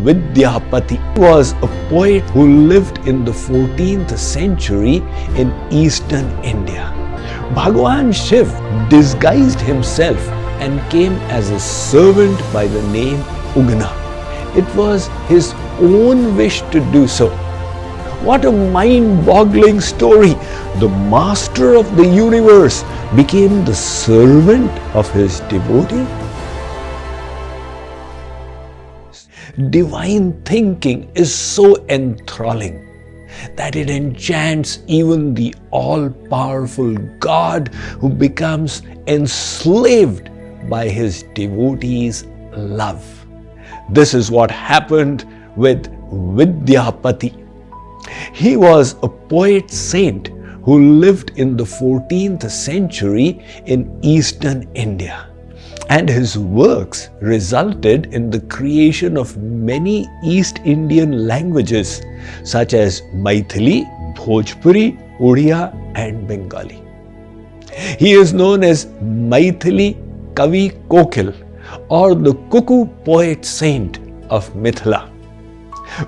Vidyapati was a poet who lived in the 14th century in eastern India. Bhagwan Shiv disguised himself and came as a servant by the name Ugna. It was his own wish to do so. What a mind-boggling story! The master of the universe became the servant of his devotee. Divine thinking is so enthralling that it enchants even the all-powerful God who becomes enslaved by his devotees' love. This is what happened with Vidyapati. He was a poet saint who lived in the 14th century in eastern India. And his works resulted in the creation of many East Indian languages such as Maithili, Bhojpuri, Odia and Bengali. He is known as Maithili Kavi Kokil or the cuckoo poet saint of Mithila.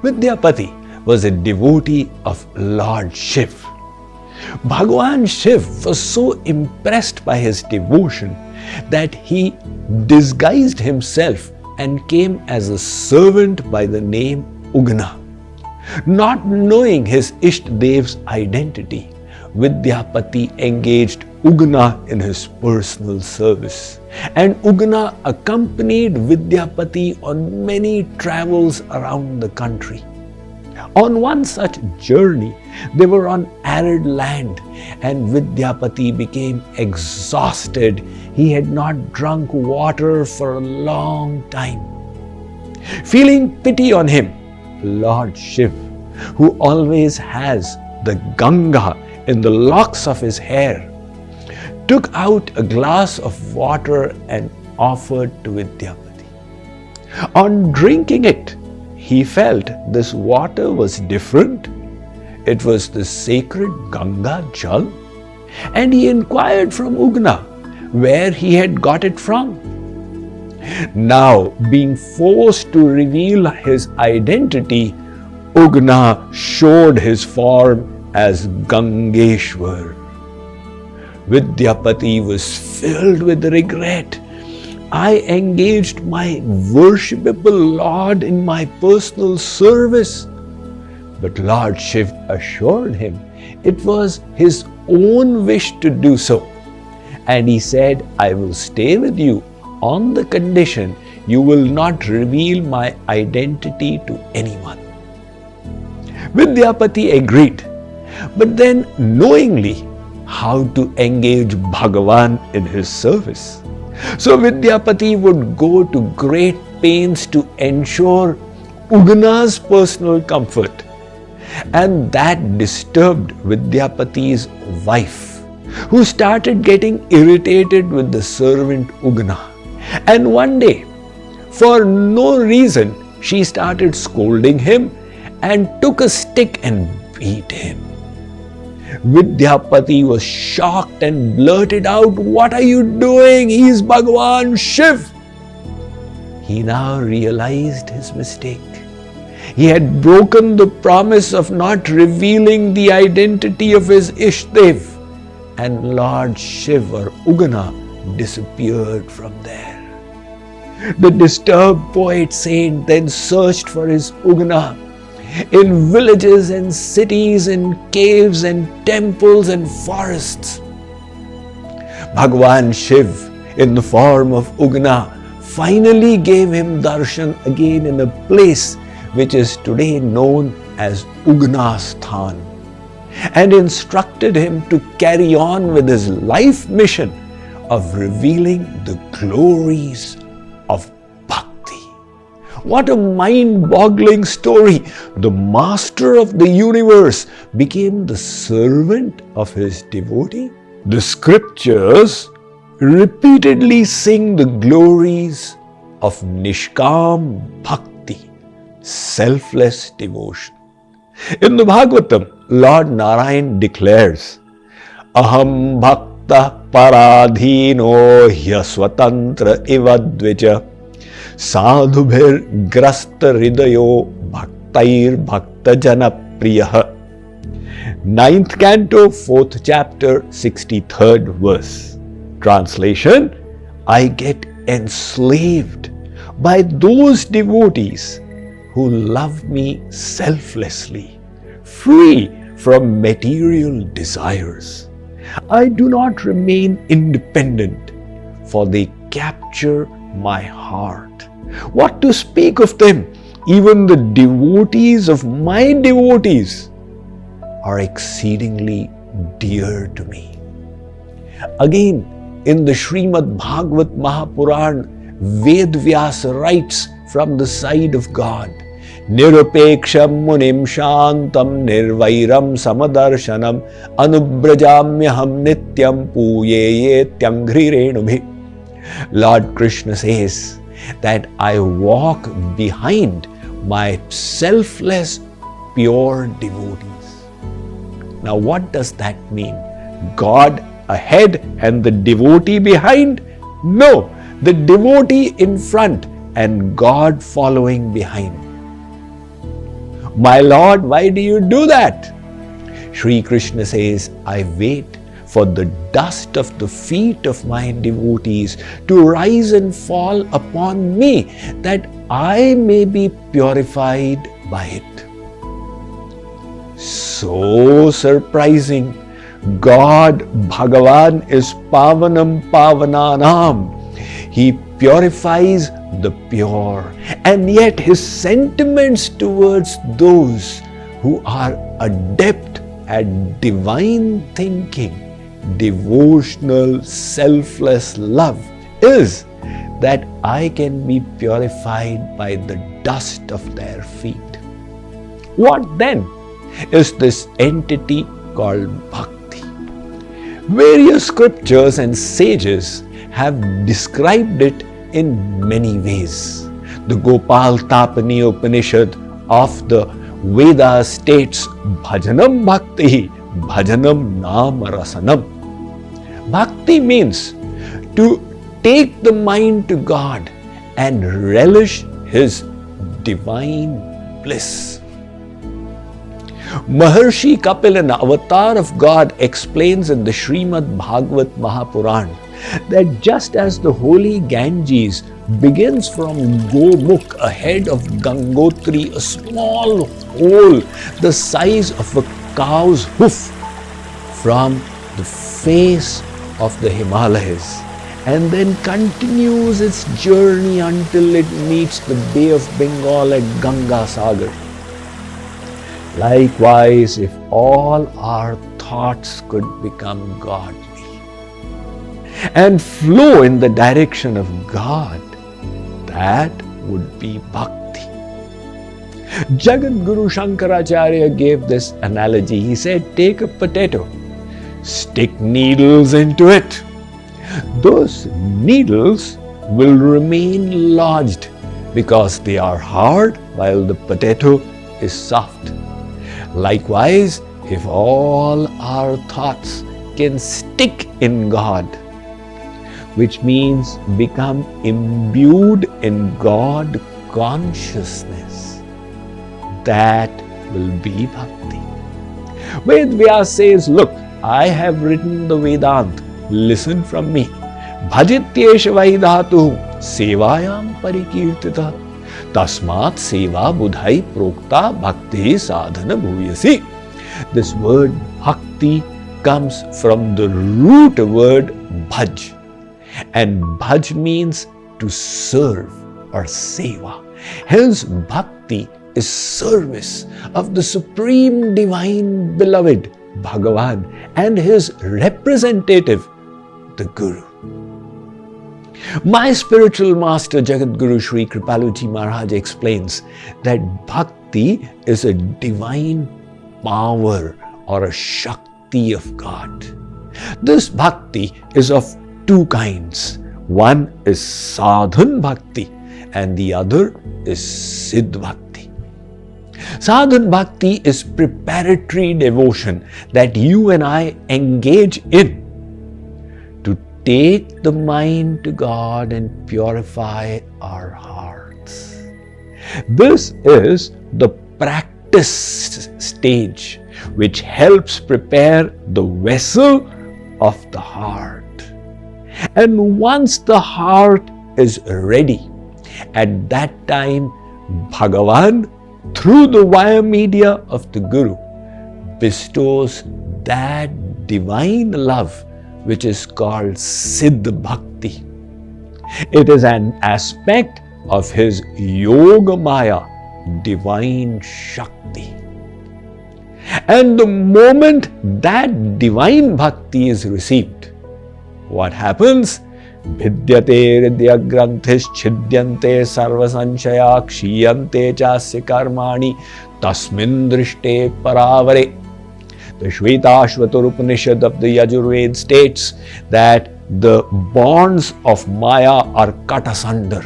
Vidyapati was a devotee of Lord Shiva. Bhagwan Shiv was so impressed by his devotion that he disguised himself and came as a servant by the name Ugna. Not knowing his Ishtdev's identity, Vidyapati engaged Ugna in his personal service, and Ugna accompanied Vidyapati on many travels around the country. On one such journey, they were on arid land and Vidyapati became exhausted. He had not drunk water for a long time. Feeling pity on him, Lord Shiva, who always has the Ganga in the locks of his hair, took out a glass of water and offered to Vidyapati. On drinking it, he felt this water was different. It was the sacred Ganga Jal, and he inquired from Ugna where he had got it from. Now, being forced to reveal his identity, Ugna showed his form as Gangeshwar. Vidyapati was filled with regret. I engaged my worshipable Lord in my personal service. But Lord Shiva assured him it was his own wish to do so. And he said, I will stay with you on the condition you will not reveal my identity to anyone. Vidyapati agreed, but then knowingly how to engage Bhagavan in his service. So Vidyapati would go to great pains to ensure Ugna's personal comfort. And that disturbed Vidyapati's wife, who started getting irritated with the servant Ugna. And one day, for no reason, she started scolding him and took a stick and beat him. Vidyapati was shocked and blurted out, "What are you doing? He is Bhagwan Shiva." He now realized his mistake. He had broken the promise of not revealing the identity of his Ishdev, and Lord Shiva or Ugna disappeared from there. The disturbed poet saint then searched for his Ugna in villages and cities, in caves and temples and forests. Bhagwan Shiva, in the form of Ugna, finally gave him darshan again in a place which is today known as Ugnasthan, and instructed him to carry on with his life mission of revealing the glories of Bhakti. What a mind-boggling story! The master of the universe became the servant of his devotee. The scriptures repeatedly sing the glories of Nishkam Bhakti, selfless devotion. In the Bhagavatam, Lord Narayan declares, "Aham bhakta paradhino hyasvatantra ivadvija Sadhubhir grasta hridayo bhaktair bhakta jana priyah. 9th canto, 4th chapter, 63rd verse. Translation: I get enslaved by those devotees who love me selflessly, free from material desires. I do not remain independent, for they capture my heart. What to speak of them? Even the devotees of my devotees are exceedingly dear to me. Again, in the Srimad Bhagavat Mahapuran, Vedvyasa writes from the side of God, Nirupeksham munim shantam nirvairam samadarshanam anubrajamyaham nityam puyeyetyam ghrirenubhi. Lord Krishna says that I walk behind my selfless, pure devotees. Now what does that mean? God ahead and the devotee behind? No, the devotee in front and God following behind. My Lord, why do you do that? Sri Krishna says, I wait for the dust of the feet of my devotees to rise and fall upon me, that I may be purified by it. So surprising. God, Bhagavan, is Pavanam Pavananam. He purifies the pure, and yet His sentiments towards those who are adept at divine thinking, devotional, selfless love, is that I can be purified by the dust of their feet. What then is this entity called Bhakti? Various scriptures and sages have described it in many ways. The Gopal Tapani Upanishad of the Vedas states, Bhajanam Bhakti, Bhajanam Nama Rasanam. Bhakti means to take the mind to God and relish His divine bliss. Maharshi Kapil, an avatar of God, explains in the Srimad Bhagavat Mahapuran that just as the holy Ganges begins from Gomukh ahead of Gangotri, a small hole the size of a cow's hoof, from the face of the Himalayas, and then continues its journey until it meets the Bay of Bengal at Ganga Sagar. Likewise, if all our thoughts could become godly and flow in the direction of God, that would be Bhakti. Jagat Guru Shankaracharya gave this analogy. He said, take a potato, stick needles into it. Those needles will remain lodged because they are hard while the potato is soft. Likewise, if all our thoughts can stick in God, which means become imbued in God consciousness, that will be Bhakti. Vedvyas says, look, I have written the Vedant, listen from me. Bhajityesha vaidhatu sevayam parikirtita tasmat seva budhai prokta bhakti sadhana bhuyasi. This word Bhakti comes from the root word bhaj, and bhaj means to serve or seva. Hence Bhakti is service of the Supreme Divine Beloved Bhagavan and His representative, the Guru. My spiritual master Jagadguru Sri Kripaluji Maharaj explains that Bhakti is a divine power or a Shakti of God. This Bhakti is of two kinds. One is Sadhan Bhakti and the other is Siddh Bhakti. Sadhan Bhakti is preparatory devotion that you and I engage in to take the mind to God and purify our heart. This is the practice stage which helps prepare the vessel of the heart. And once the heart is ready, at that time Bhagavan, through the via media of the Guru, bestows that divine love which is called Siddha Bhakti. It is an aspect of his Yoga Maya, divine Shakti. And the moment that divine Bhakti is received, what happens? Vidyate Ridya Granthis Chidyante Sarva Sanshaya Kshiyante Chasya Karmani Tasmin Drishte Paravare. The Shvetashvatar Upanishad of the Yajurved states that the bonds of Maya are cut asunder.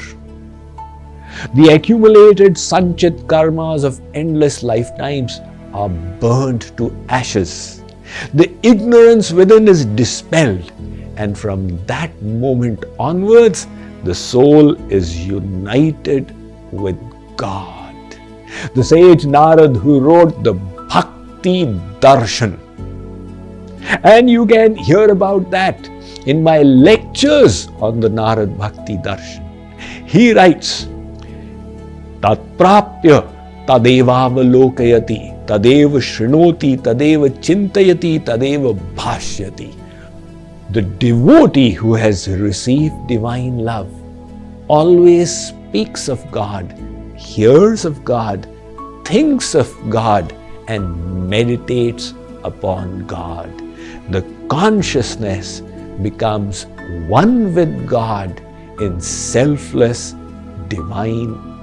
The accumulated sanchit karmas of endless lifetimes are burnt to ashes. The ignorance within is dispelled, and from that moment onwards, the soul is united with God. The sage Narad, who wrote the Bhakti Darshan, and you can hear about that in my lectures on the Narad Bhakti Darshan. He writes, Tat prapya tadevavalokayati, tadeva shrinoti, tadeva chintayati, tadeva bhashyati. The devotee who has received divine love always speaks of God, hears of God, thinks of God, and meditates upon God. The consciousness becomes one with God in selfless divine